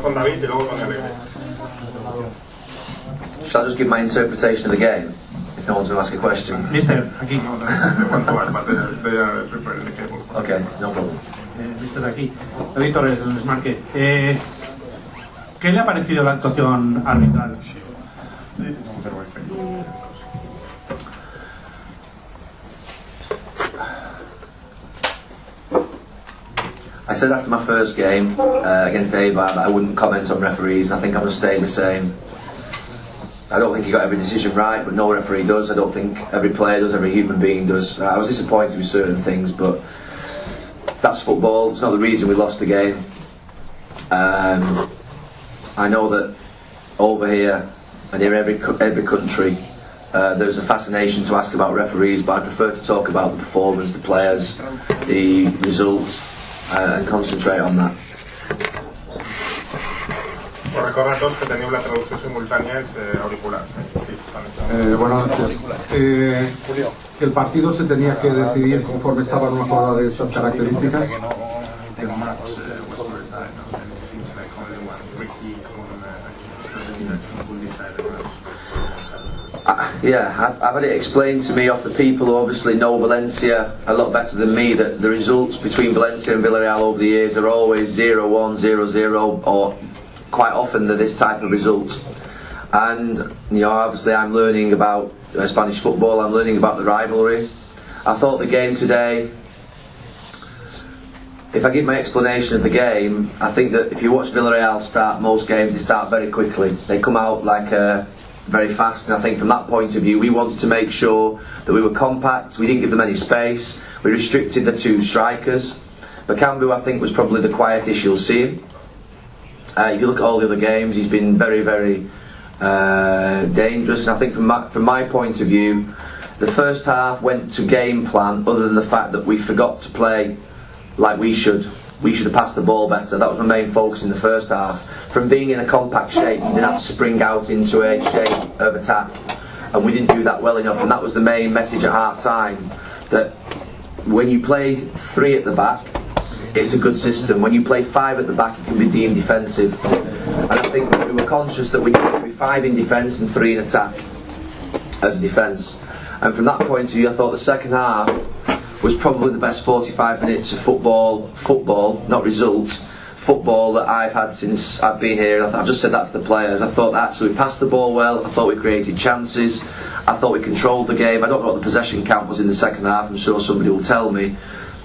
con David y luego con Alegre. Shall I just give my interpretation of the game? If no one's going to ask a question. Mister, aquí. Okay, no problem. Mister, aquí. David Torres, del Desmarque. ¿Qué le ha parecido la actuación arbitral? I said after my first game against Eibar that I wouldn't comment on referees, and I think I'm going to stay the same. I don't think he got every decision right, but no referee does. I don't think every player does, every human being does. I was disappointed with certain things, but that's football. It's not the reason we lost the game. I know that over here and in every country there's a fascination to ask about referees, but I prefer to talk about the performance, the players, the results, and concentrate on that. Por recordar todos que teniu la traducció simultània els auriculars. Buenas noches. Que el partido se tenía que decidir conforme estaba en una jugada de esas características. Yeah, I've had it explained to me off the people who obviously know Valencia a lot better than me that the results between Valencia and Villarreal over the years are always 0-1, 0-0, or quite often they're this type of result. And you know, obviously I'm learning about Spanish football, I'm learning about the rivalry. I thought the game today, if I give my explanation of the game, I think that if you watch Villarreal start most games, they start very quickly. They come out like very fast, and I think from that point of view we wanted to make sure that we were compact, we didn't give them any space, we restricted the two strikers. Bakambu I think was probably the quietest you'll see him. If you look at all the other games, he's been very, very dangerous, and I think from my point of view the first half went to game plan, other than the fact that we forgot to play like we should have passed the ball better. That was my main focus in the first half. From being in a compact shape, you didn't have to spring out into a shape of attack, and we didn't do that well enough, and that was the main message at half time, that when you play three at the back it's a good system. When you play five at the back it can be deemed defensive, and I think that we were conscious that we needed to be five in defence and three in attack as a defence. And from that point of view I thought the second half was probably the best 45 minutes of football, not results, football that I've had since I've been here. And I've just said that to the players. I thought that actually we passed the ball well, I thought we created chances, I thought we controlled the game. I don't know what the possession count was in the second half, I'm sure somebody will tell me,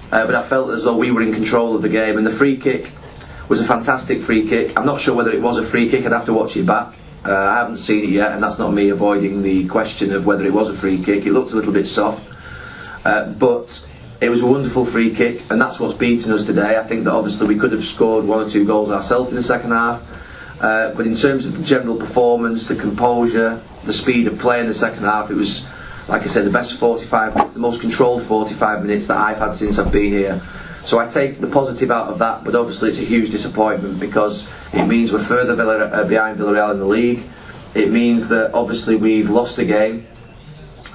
but I felt as though we were in control of the game. And the free kick was a fantastic free kick. I'm not sure whether it was a free kick, I'd have to watch it back. I haven't seen it yet, and that's not me avoiding the question of whether it was a free kick. It looked a little bit soft, but it was a wonderful free kick, and that's what's beaten us today. I think that obviously we could have scored one or two goals ourselves in the second half, but in terms of the general performance, the composure, the speed of play in the second half, it was, like I said, the best 45 minutes, the most controlled 45 minutes that I've had since I've been here. So I take the positive out of that, but obviously it's a huge disappointment because it means we're further behind Villarreal in the league. It means that obviously we've lost a game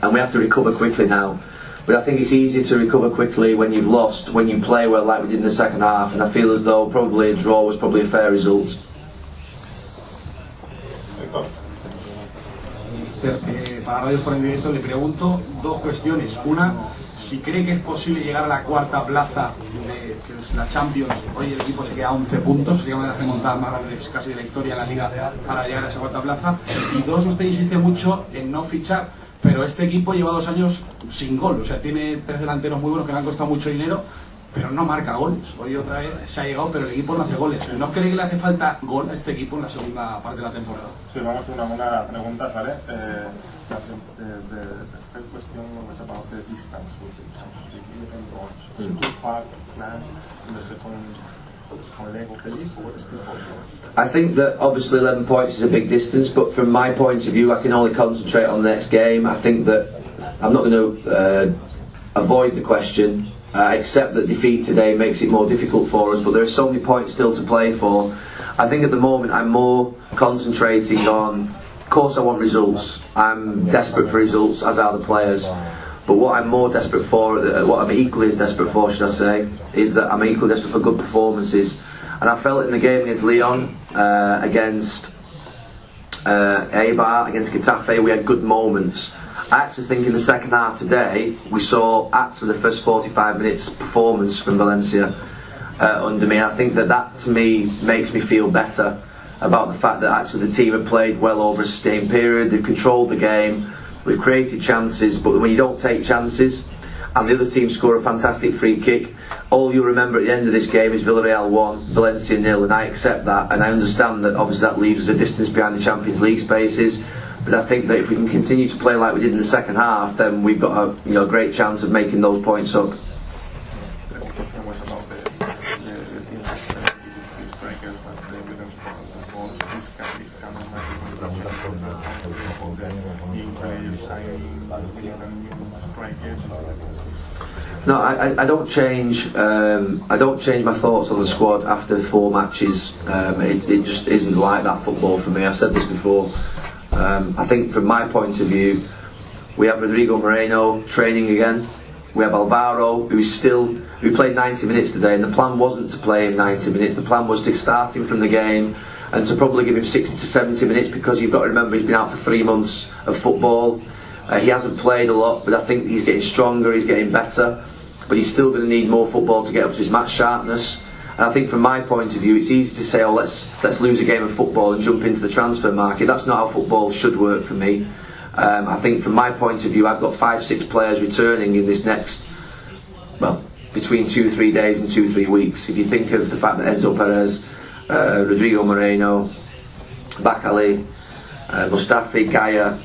and we have to recover quickly now. But I think it's easier to recover quickly when you've lost, when you play well like we did in the second half, and I feel as though probably a draw was probably a fair result. Para Radio por en Directo le pregunto dos cuestiones. Una, si cree que es posible llegar a la cuarta plaza de que es la Champions. Hoy el equipo se queda a 11 puntos, sería una de las remontadas más grandes casi de la historia en la Liga para llegar a esa cuarta plaza. Y dos, usted insiste mucho en no fichar, pero este equipo lleva 2 años sin gol, o sea, tiene 3 delanteros muy buenos que le han costado mucho dinero, pero no marca goles. Hoy otra vez se ha llegado, pero el equipo no hace goles. ¿No cree que le hace falta gol a este equipo en la segunda parte de la temporada? Sí, vamos a una pregunta, ¿vale? La cuestión was about the distance with the given goals. So too far plan in the second leg of the league, or what is the problem? I think that obviously 11 points is a big distance, but from my point of view I can only concentrate on the next game. I think that I'm not going to avoid the question. I accept that defeat today makes it more difficult for us, but there are so many points still to play for. I think at the moment I'm more concentrating on, of course I want results, I'm desperate for results, as are the players, but what I'm more desperate for, what I'm equally as desperate for should I say, is that I'm equally desperate for good performances. And I felt in the game against Lyon, against Eibar, against Getafe, we had good moments. I actually think in the second half today we saw actually the first 45 minutes performance from Valencia under me. I think that to me makes me feel better about the fact that actually the team have played well over a sustained period. They've controlled the game, we've created chances, but when you don't take chances and the other team score a fantastic free kick, all you'll remember at the end of this game is Villarreal 1, Valencia 0, and I accept that, and I understand that obviously that leaves us a distance behind the Champions League spaces, but I think that if we can continue to play like we did in the second half, then we've got a great chance of making those points up. No, I don't change. I don't change my thoughts on the squad after 4 matches. It just isn't like that football for me. I've said this before. I think from my point of view, we have Rodrigo Moreno training again. We have Alvaro, who played 90 minutes today, and the plan wasn't to play him 90 minutes. The plan was to start him from the game and to probably give him 60 to 70 minutes, because you've got to remember he's been out for 3 months of football. He hasn't played a lot, but I think he's getting stronger, he's getting better, but he's still going to need more football to get up to his match sharpness. And I think from my point of view, it's easy to say, oh, let's lose a game of football and jump into the transfer market. That's not how football should work for me. I think from my point of view, I've got 5-6 players returning in this next, between 2-3 days and 2-3 weeks. If you think of the fact that Enzo Perez, Rodrigo Moreno, Bakali, Mustafi, Gaya,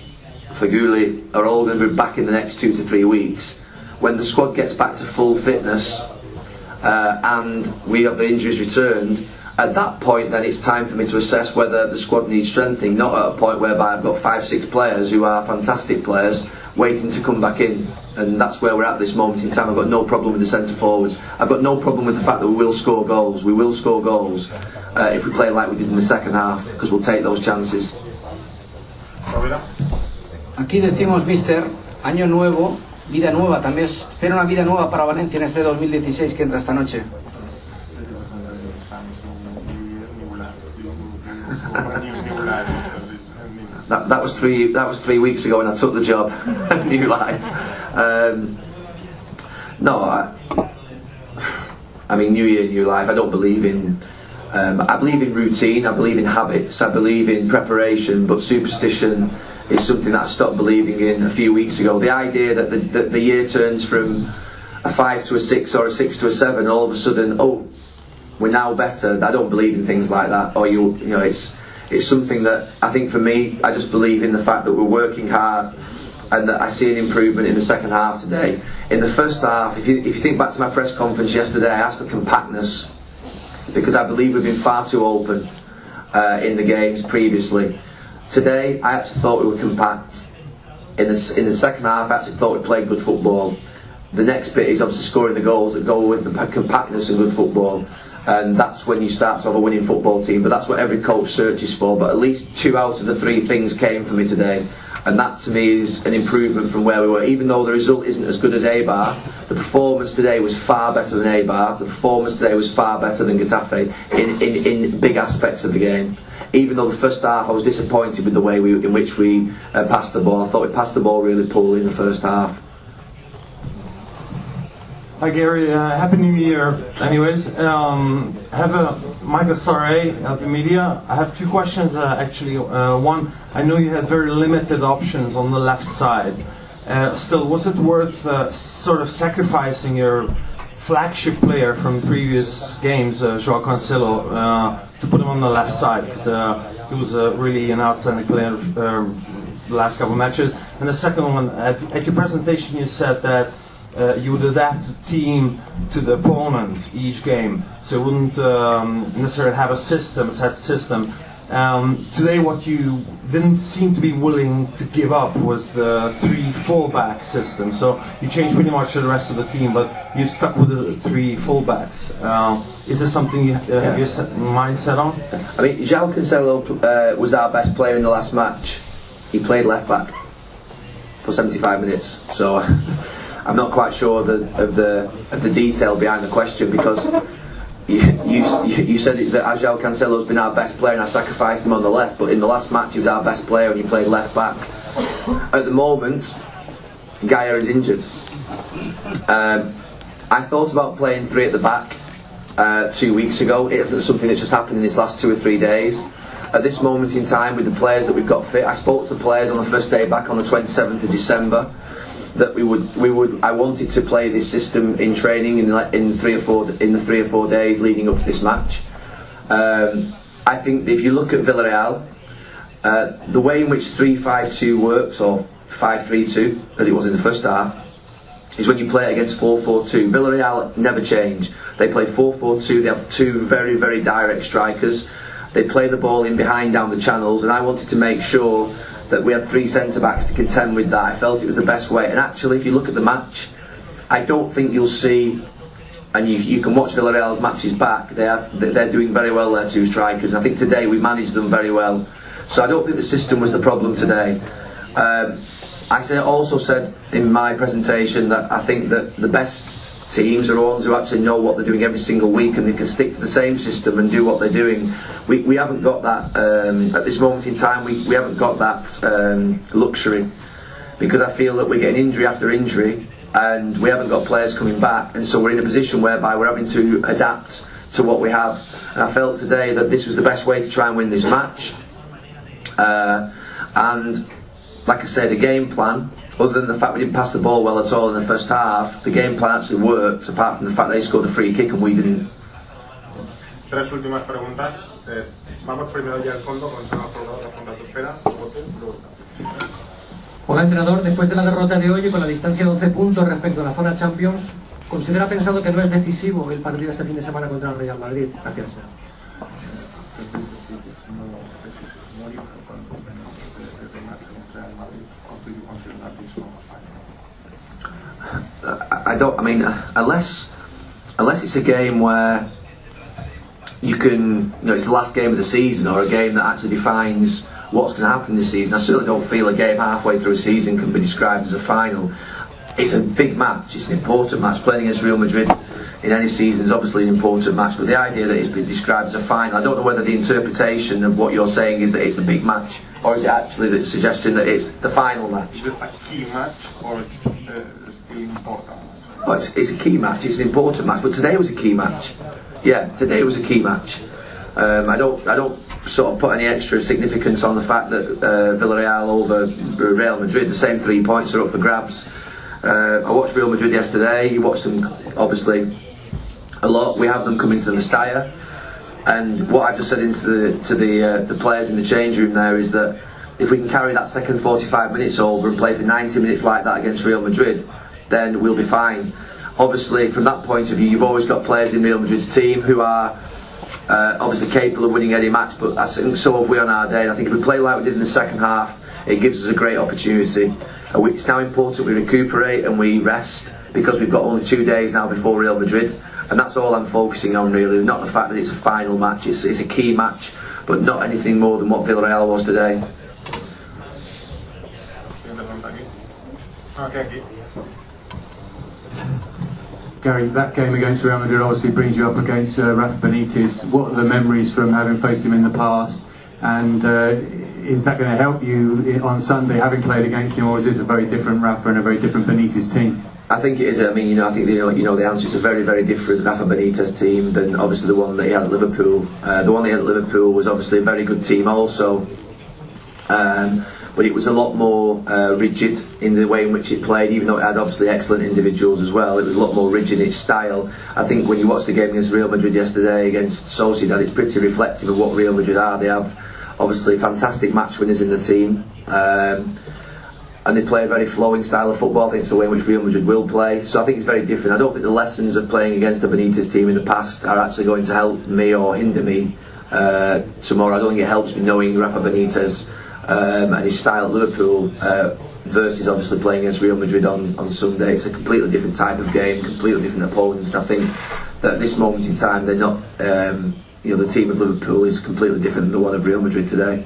Faguli are all going to be back in the next 2 to 3 weeks. When the squad gets back to full fitness and we have the injuries returned, at that point then it's time for me to assess whether the squad needs strengthening, not at a point whereby I've got 5-6 players who are fantastic players waiting to come back in. And that's where we're at this moment in time. I've got no problem with the centre forwards. I've got no problem with the fact that we will score goals. We will score goals if we play like we did in the second half, because we'll take those chances. Aquí decimos, mister, año nuevo, vida nueva. También espera una vida nueva para Valencia en este 2016 que entra esta noche. That was 3 weeks ago when I took the job. New life. I mean, new year, new life. I don't believe in. I believe in routine. I believe in habits. I believe in preparation. But superstition is something that I stopped believing in a few weeks ago. The idea that the year turns from a 5 to a 6 or a 6 to a 7, all of a sudden, oh, we're now better. I don't believe in things like that. Or it's something that I think for me, I just believe in the fact that we're working hard and that I see an improvement in the second half today. In the first half, if you think back to my press conference yesterday, I asked for compactness because I believe we've been far too open in the games previously. Today, I actually thought we were compact. In the second half, I actually thought we played good football. The next bit is obviously scoring the goals that go with the compactness and good football. And that's when you start to have a winning football team. But that's what every coach searches for. But at least 2 out of the 3 things came for me today. And that to me is an improvement from where we were. Even though the result isn't as good as Eibar, the performance today was far better than Eibar. The performance today was far better than Getafe in big aspects of the game. Even though the first half I was disappointed with the way in which we passed the ball. I thought we passed the ball really poorly in the first half. Hi Gary, Happy New Year anyways. Michael Sarre, LP Media. I have 2 questions actually. One, I know you had very limited options on the left side. Still, was it worth sort of sacrificing your flagship player from previous games, João Cancelo, to put him on the left side? Because he was really an outstanding player the last couple of matches. And the second one, at your presentation you said that you would adapt the team to the opponent each game, so you wouldn't necessarily have a set system. Today what you didn't seem to be willing to give up was the 3 fullback system, so you changed pretty much the rest of the team, but you stuck with the 3 fullbacks. Is this something you have your mind set on? I mean, João Cancelo was our best player in the last match. He played left back for 75 minutes, so I'm not quite sure of the detail behind the question, because you said that João Cancelo's been our best player and I sacrificed him on the left, but in the last match he was our best player and he played left back. At the moment, Gaia is injured. I thought about playing 3 at the back 2 weeks ago. It isn't something that's just happened in this last 2 or 3 days. At this moment in time, with the players that we've got fit, I spoke to the players on the first day back on the 27th of December that I wanted to play this system in training in the 3 or 4 days leading up to this match. I think if you look at Villarreal, the way in which 3-5-2 works, or 5-3-2 as it was in the first half, is when you play it against 4-4-2. Villarreal never change. They play 4-4-2. They have 2 very, very direct strikers. They play the ball in behind down the channels, and I wanted to make sure that we had 3 centre-backs to contend with that. I felt it was the best way. And actually, if you look at the match, I don't think you'll see, and you can watch Villarreal's matches back, they're doing very well, their 2 strikers. I think today we managed them very well. So I don't think the system was the problem today. I also said in my presentation that I think that the best teams are the ones who actually know what they're doing every single week and they can stick to the same system and do what they're doing. We haven't got that at this moment in time. We haven't got that luxury, because I feel that we're getting injury after injury and we haven't got players coming back, and so we're in a position whereby we're having to adapt to what we have. And I felt today that this was the best way to try and win this match. And like I say, the game plan, other than the fact we didn't pass the ball well at all in the first half, the game plan actually worked, apart from the fact they scored a free kick and we didn't. 3 últimas preguntas. Vamos primero ya al fondo, comenzamos por la ronda tercera. Hola, entrenador. Después de la derrota de hoy y con la distancia de 11 puntos respecto a la zona Champions, ¿considera pensado que no es decisivo el partido este fin de semana contra el Real Madrid? Gracias. I mean, unless it's a game where you can, it's the last game of the season, or a game that actually defines what's going to happen this season. I certainly don't feel a game halfway through a season can be described as a final. It's a big match, it's an important match. Playing against Real Madrid in any season is obviously an important match, but the idea that it's been described as a final, I don't know whether the interpretation of what you're saying is that it's a big match, or is it actually the suggestion that it's the final match? Is it a key match, or it's still important? Well, it's a key match, it's an important match, but today was a key match. Yeah, today was a key match. I don't sort of put any extra significance on the fact that Villarreal over Real Madrid, the same 3 points are up for grabs. I watched Real Madrid yesterday. You watched them obviously a lot. We have them coming to the Mestalla, and what I just said to the players in the change room there is that if we can carry that second 45 minutes over and play for 90 minutes like that against Real Madrid, then we'll be fine. Obviously, from that point of view, you've always got players in Real Madrid's team who are obviously capable of winning any match, but I think so have we on our day. And I think if we play like we did in the second half, it gives us a great opportunity. It's now important we recuperate and we rest, because we've got only 2 days now before Real Madrid, and that's all I'm focusing on really, not the fact that it's a final match. It's a key match, but not anything more than what Villarreal was today. Gary, that game against Real Madrid obviously brings you up against Rafa Benitez. What are the memories from having faced him in the past, and is that going to help you on Sunday, having played against him, or is this a very different Rafa and a very different Benitez team? I think it is. I mean, I think the answer is a very, very different Rafa Benitez team than obviously the one that he had at Liverpool. The one that he had at Liverpool was obviously a very good team also, but it was a lot more rigid in the way in which it played, even though it had obviously excellent individuals as well. It was a lot more rigid in its style. I think when you watch the game against Real Madrid yesterday against Sociedad, it's pretty reflective of what Real Madrid are. They have obviously fantastic match winners in the team, and they play a very flowing style of football. I think it's the way in which Real Madrid will play, so I think it's very different. I don't think the lessons of playing against the Benitez team in the past are actually going to help me or hinder me tomorrow. I don't think it helps me knowing Rafa Benitez and his style at Liverpool versus obviously playing against Real Madrid on Sunday. It's a completely different type of game, completely different opponents, and I think that at this moment in time they're not the team of Liverpool is completely different than the one of Real Madrid today.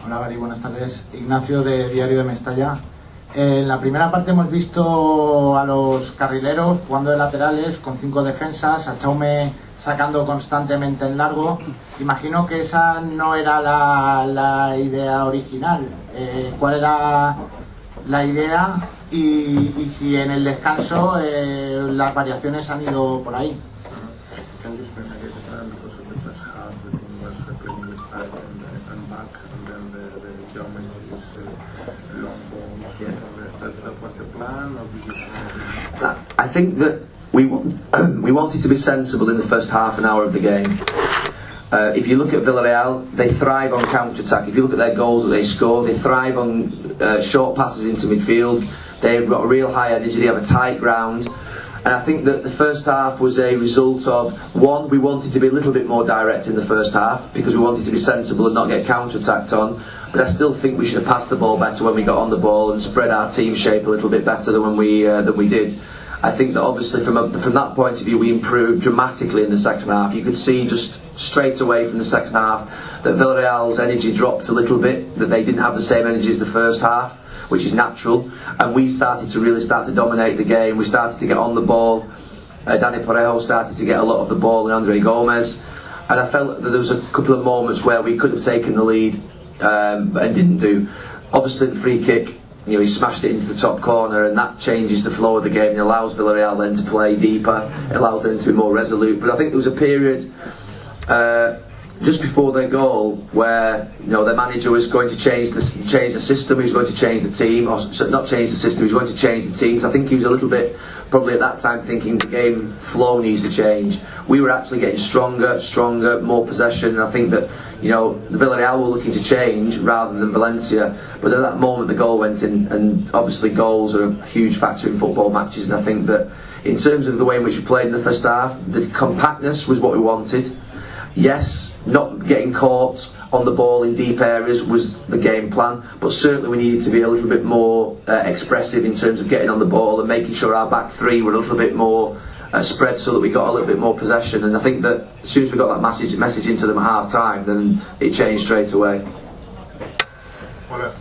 Hola Gary, buenas tardes. Ignacio de Diario de Mestalla. En la primera parte hemos visto a los carrileros jugando de laterales con 5 defensas, a Chaume sacando constantemente en largo. Imagino que esa no era la idea original. ¿Cuál era la idea? Y si en el descanso las variaciones han ido por ahí. I think that we wanted to be sensible in the first half an hour of the game. If you look at Villarreal, they thrive on counter-attack. If you look at their goals that they score, they thrive on short passes into midfield. They've got a real high energy, they have a tight ground. And I think that the first half was a result of, one, we wanted to be a little bit more direct in the first half because we wanted to be sensible and not get counter-attacked on. But I still think we should have passed the ball better when we got on the ball and spread our team shape a little bit better than when we did. I think that obviously from that point of view we improved dramatically in the second half. You could see just straight away from the second half that Villarreal's energy dropped a little bit, that they didn't have the same energy as the first half, which is natural, and we started to really dominate the game. We started to get on the ball. Dani Parejo started to get a lot of the ball, and Andre Gomez, and I felt that there was a couple of moments where we could have taken the lead and didn't do. Obviously the free kick, he smashed it into the top corner, and that changes the flow of the game and allows Villarreal then to play deeper. It allows them to be more resolute. But I think there was a period just before their goal where their manager was going to change the system. He was going to change the team, or not change the system. He was going to change the teams. I think he was a little bit probably at that time thinking the game flow needs to change. We were actually getting stronger, more possession. And I think that the Villarreal were looking to change rather than Valencia. But at that moment the goal went in, and obviously goals are a huge factor in football matches. And I think that in terms of the way in which we played in the first half, the compactness was what we wanted. Yes, not getting caught on the ball in deep areas was the game plan, but certainly we needed to be a little bit more expressive in terms of getting on the ball and making sure our back three were a little bit more spread so that we got a little bit more possession. And I think that as soon as we got that message into them at half time, then it changed straight away. Well,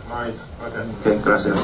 Okay, gracias.